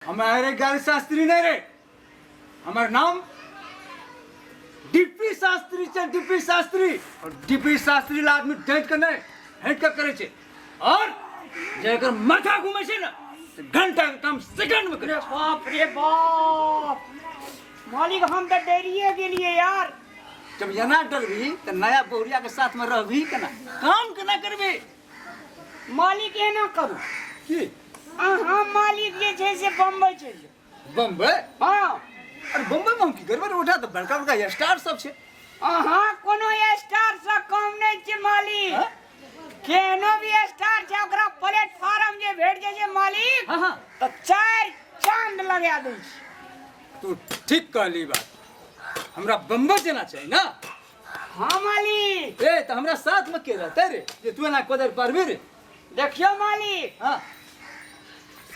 हमारे गाड़ी शास्त्री नहीं रे, हमारा नाम डीपी शास्त्री छे, डीपी शास्त्री। और डीपी शास्त्री ला आदमी डेट के नहीं हेट के करे छे, और जेकर माथा घूमे छे ना तो घंटा के काम सेकंड में करे। बाप रे बाप, मालिक हम तो डरिए गेलिए यार। जब यहाँ डरबी तो नया बहुरिया के साथ में रहबी केना, काम केना करबी? मालिक एना करू की अहाँ मालिक जे छै से बम्बई चलि जाउ। बम्बई? हाँ, अरे बम्बई में हम की करबे? उठा तो बड़का बड़का स्टार सब छे। अहाँ कोनो स्टार से कम नहीं छै मालिक। हाँ? केनो भी स्टार छै ओकरा प्लेटफार्म जे भेट जाय छै मालिक, हाँ हाँ, तो 4 चांद लगा दै छै। तू ठीक कहली बात। हमरा बम्बई जाना चाहिए ना। हाँ मालिक। ए तो हमरा साथ में के रहते रे जे तू ना कोदर पारबी रे? देखियो मालिक, हाँ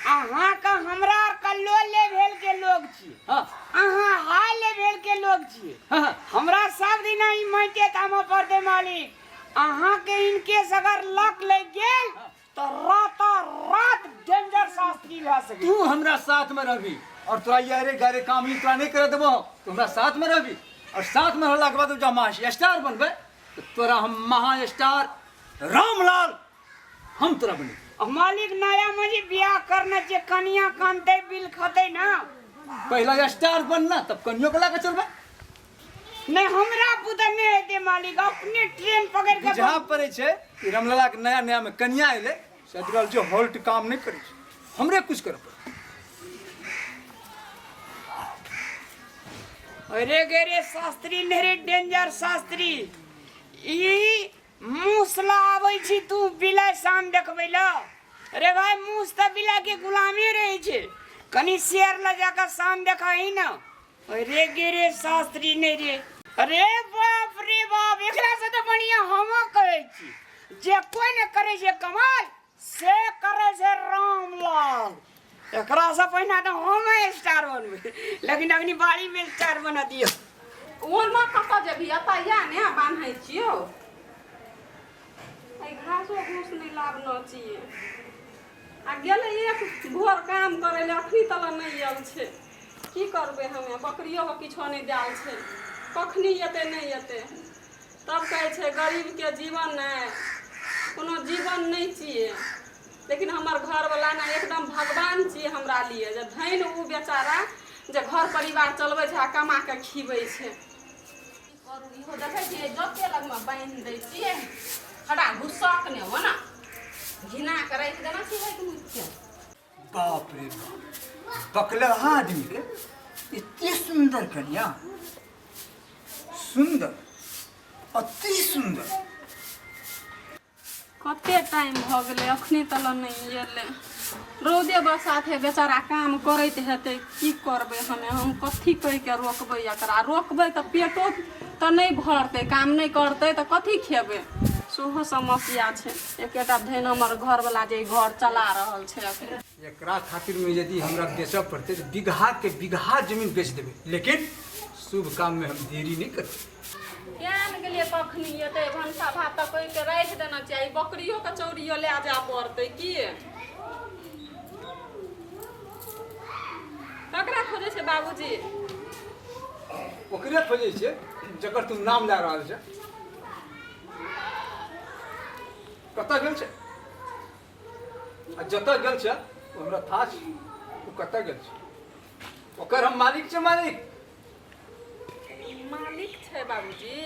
अहाँ का हमरा और का लो लेवल के लोग छी, हाँ अहाँ हाई लेवल के लोग छी। हाँ, हमरा सब दिन ई माइटे काम पड़ते मालिक। अहाँ के इनके अगर लक लग गेल तो रात डेंजर शास्त्री भए सके। तू हमरा साथ में रहबी और तोरा यारे गारे काम ही तोरा नहीं करे देबो। तू हमरा साथ में रहबी और साथ में रहला के बाद जब मास स्टार बनबे तो तोरा हम महा स्टार रामलाल हम तोरा बनी। मालिक नया मुझे ब्याह करना चाहिए, कन्या कानते बिल खते ना। पहला स्टार बनना तब कन्यो को लाके चलबे। नहीं हमरा पुत्र नहीं हेते मालिक, अपने ट्रेन पकड़ के जहाँ पड़े छे कि रामलाला के नया नया में कन्या आइले सदरल जो होल्ट काम नहीं करे छे, हमरे कुछ कर पड़े। अरे गेरे शास्त्री नेरे डेंजर शास्त्री, ई मूसला आबै छी तू बिलाय शाम देखबै ला। अरे भाई मूस त बिला के गुलामी रहे छे, कनी शेर ल जाकर शाम देखाही ना। अरे गेरे शास्त्री ने रे, अरे बाप रे बाप, एकरा से तो बढ़िया हम कहै छी जे कोई न करे छे कमाल से करे छे रामलाल। एकरा से पहिने तो हम स्टार बनबे, लेकिन अपनी बाड़ी में स्टार बना दियो। ओना कत जेबी अता या ने बान्है छियो। आई घासो घूस नहीं लाबना चाहिए। आ गेले एक भोर काम करे ले अखनी तला नहीं आयल छे। की करबे हमें, बकरियो के किछो नहीं देल छे, कखनी एते नहीं एते। तब कहे छे गरीब के जीवन नहीं, कोनो जीवन नहीं चाहिए। लेकिन हमार घर वाला ना एकदम भगवान चाहिए हमरा लिए, जे धैन उ बेचारा जे घर परिवार चलबै छै आ कमा के खिबै छै। करू इहो देखै छियै जते लग में बांध दै छियै, हटा घुसक ने हो ना, घिना के राख देना चाहिए कि मुझे। बाप रे बाप, बकलहा आदमी के इतनी सुंदर कन्या, सुंदर अति सुंदर। कते टाइम भ गेलै अखनी तल नहीं एले। रौदे बरसात है बेचारा काम करैत हेतै, की करबै हमे, हम कथी कहि के रोकबै एकरा। रोकबै तऽ पेटो तऽ नहीं भरतै, काम नहीं करतै तऽ कथी खेबै, सेहो समस्या छै। एकेटा धैन हमर घर वाला जे घर चला रहल छै अखनी। एकरा खातिर में यदि हमरा बेचऽ पड़ते तो बीघा के बीघा जमीन बेच देबे, लेकिन शुभ काम में हम देरी नहीं करते। केहन गेलिए कखनी एतै, भनसा भात तऽ कहि के राखि देना चाही, बकरियो के चौरियो ले जा पड़तै की। ककरा खोजै छै बाबूजी? ओकरे खोजे छे जकर तू नाम ला रहल छे। कतऽ गेल छे आ जतऽ गेल छे ओ हमरा था छै, ओ कतऽ गेल छे, ओकर हम मालिक छे। मालिक मालिक छै बाबूजी।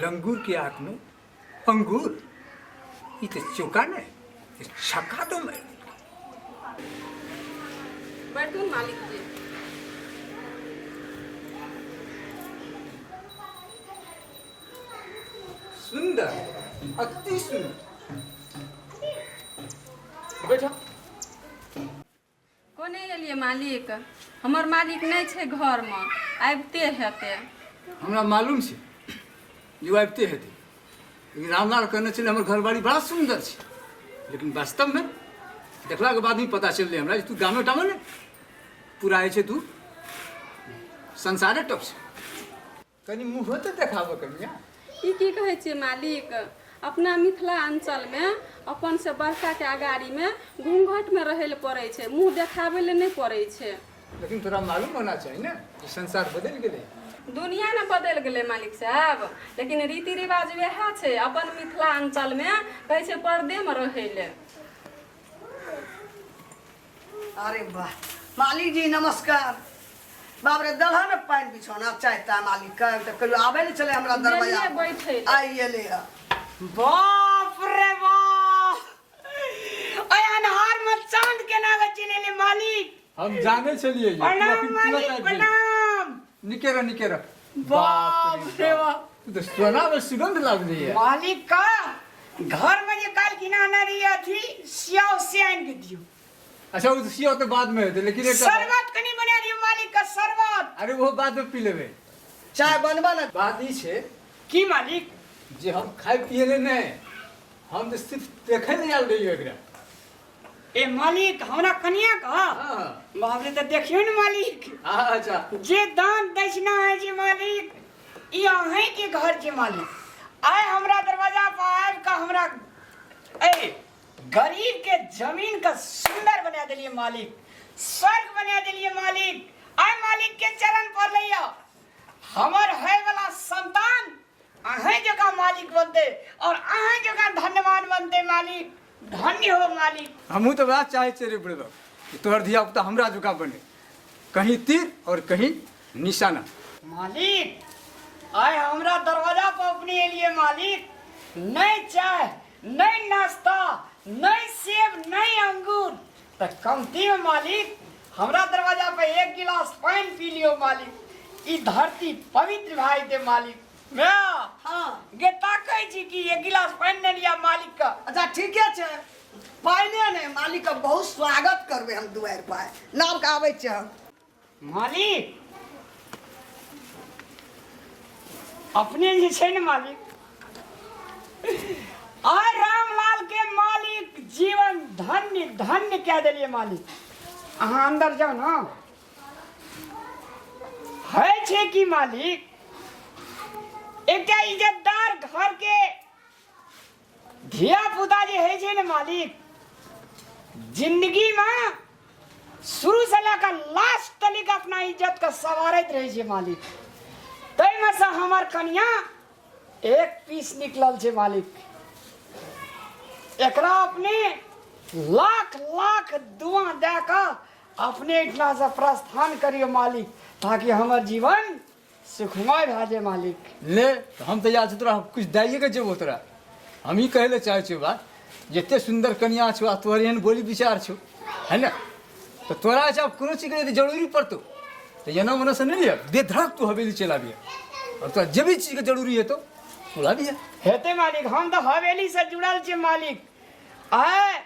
लंगूर के आंख में अंगूर, ई तो चौका ने छक्का तो मैं। बैठू मालिक जी। सुंदर अति सुंदर, बैठा। कोने एलिए मालिक? हमर मालिक नहीं छे घर में, आबिते हेते। हमरा मालूम छे जो आबिते हेते, लेकिन रामलाल कहने छे हमर घरबाड़ी बड़ा सुंदर छे, लेकिन वास्तव में देखला के बाद ही पता चलले हमरा जे तू गामे टामे ने पूरा है छे, तू संसारे टप छे। कनी मुँह तो देखाबो कनिया। ई की कहै छियै मालिक? अपना मिथिलांचल में अपन से बड़का के अगाड़ी में घूंघट में रहे ले पड़े छे, मुंह देखावे ले नहीं पड़े छे। लेकिन तोरा मालूम होना चाहिए ना कि संसार बदल गए। दुनिया न बदल गए मालिक साहब, लेकिन रीति रिवाज वह छे। अपन मिथिलांचल में कहे छे पर्दे में रहे ले। अरे वाह मालिक जी नमस्कार। बाप रे दलहा में पानी बिछौना चाहता है मालिक का, तो कहियो आवे नहीं चले हमरा दरवाजा चलिए बैठे ले। आइए ले आ। बाप रे बाप, ओए अनहार में चांद के नावे चिने ले मालिक। हम जाने चलिए ये प्रणाम मालिक प्रणाम। निकेरा बाप रे बाप, तू तो सोना में सुगंध लग रही है। मालिक का घर में ये काल किनाना रही थी, सियाव से आन के दियो। अच्छा वो सिया तो बाद में है, लेकिन एक शरबत कनी बना दियो मालिक का शरबत। अरे वो बाद में पी लेबे। चाय बनबा ना। बात ई छे की मालिक जे हम खाए पिए ले नहीं, हम तो सिर्फ देखे ले आल रही एकरा। ए मालिक हमरा कनिया का हां बाप रे, तो देखियो न मालिक, अच्छा जे दान दक्षिणा है जी मालिक, ई अहीं के घर के मालिक। आए हमरा दरवाजा पर आए का हमरा ए गरीब के जमीन का सुंदर बना दिलिए मालिक, स्वर्ग बना दिलिए मालिक। आए मालिक के चरण पर लिया, हमर है वाला संतान अहीं जगह मालिक बनते और अहीं जगह धन्यवान बनते मालिक। धन्य हो मालिक। हमहू तो बात चाहे छे रे बड़ो कि तोहर धिया पुता हमरा जुका बने, कहीं तीर और कहीं निशाना। मालिक आए हमरा दरवाजा पर अपने लिए मालिक, नहीं चाय नहीं नाश्ता नहीं सेब नहीं अंगूर, तो कमती में मालिक हमरा दरवाजा पे एक गिलास पानी पी लियो मालिक। ई धरती पवित्र भाई दे मालिक। मैं हाँ गे ताकै छी कि एक गिलास पानी नहीं लिया मालिक का। अच्छा ठीक है, पाइने ने मालिक का बहुत स्वागत करबे हम दुआर पर। नाम का आवे छे हम मालिक अपने जे छै न मालिक, आय रामलाल के मालिक जीवन धन्य धन्य कह दिलिए मालिक। अहाँ अंदर जाओ ना, है छे कि मालिक एकटा इज्जतदार घर के धिया पुता जे है छे न मालिक, जिंदगी में शुरू से लेकर लास्ट तक अपना इज्जत का सवारत रहे छे मालिक। तै में से हमर कन्या एक पीस निकलल छे मालिक। एकरा अपने लाख लाख दुआ दे कर अपने इतना से प्रस्थान करियो मालिक, ताकि हमर जीवन सुखमय भए जाए मालिक। ले तो हम तो याद छे तोरा कुछ दाइए के जेबो तोरा। हम ही कहले चाहे छे बात, जते सुंदर कन्या छो तोहर एहन बोली विचार छो है ना, तो तोरा जब कोनो चीज के जरूरी पड़तो तो एना मनो से नहीं लिया, बेधड़क तू हवेली चला बिया, और तोरा जे भी चीज के जरूरी है तो बोला बिया। हेते मालिक, हम तो हवेली से जुड़ल छे मालिक। आए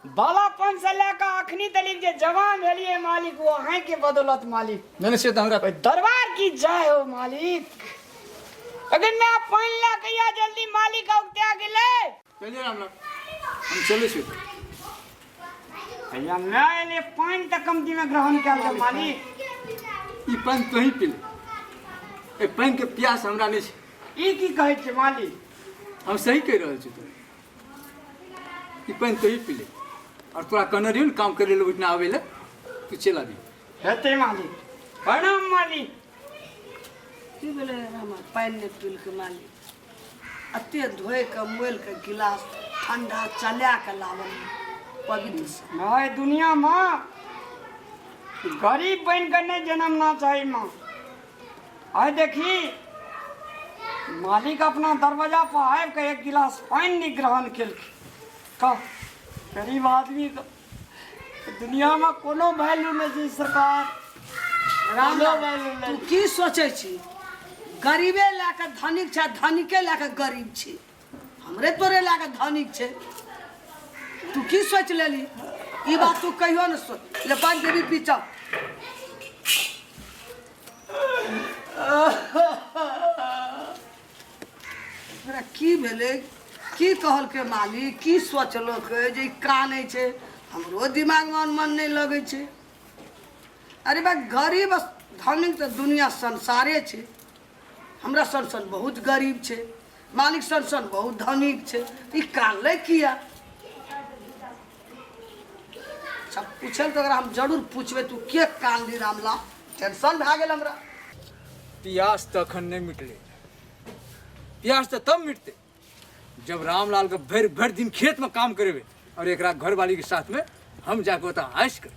बालापन से लेकर अखनी तक जे जवान भेलिए मालिक, वो अहीं के बदौलत मालिक। मैंने से तो हमरा दरबार की जय हो मालिक। अगर मैं पानी ला के या जल्दी मालिक औते आ गेले। चलिए रामलाल हम चले छे। भैया मैं ले पानी तक कमती में ग्रहण कर ले मालिक। ई पानी तो ही पी ले, ए पानी के प्यास हमरा नहीं छे। ई की कहै छे मालिक? हम सही कह रहल छी, तोरा ई पानी तो ही पी ले, और तोरा कहने रहियो न काम करे ले उठना आवे ले, तू चला भी। हेते मालिक। प्रणाम मालिक। की भेले हमर पानि ने पील के मालिक, अते धोए के मोल के गिलास ठंडा चला के लावल पवित्र से। मैं दुनिया में गरीब बन कर नहीं जन्मना चाहिए माँ। आए देखी मालिक अपना दरवाजा पर आए के एक गिलास पानी नहीं ग्रहण कर का गरीब आदमी का दुनिया में कोनो वैल्यू नहीं जी सरकार। तू की सोचे छी? गरीबे लाके धनिक छै, धनिके लाके गरीब छी। हमरे तोरे लाके धनिक छै, तू की सोच लेली? ई बात तू कहियो न सोच। ले पानी देवी पीचा। तोरा की भेले? की कहल के मालिक? की सोचलो के जे कानै छै? हमरो दिमाग में मन नहीं लगे छै। अरे बा गरीब धनिक तो दुनिया संसारे छे। हमरा सन बहुत गरीब छे, मालिक सन बहुत धनिक छे ई कानले किया सब पूछल तो अगर हम जरूर पूछबे तू के कानली रामलाल टेंशन भा गेल हमरा प्यास तो अखन नहीं मिटले प्यास तो तब मिटते जब रामलाल के भर दिन खेत में काम करेबे और एक घरवाली के साथ में हम जाके होता ऐश कर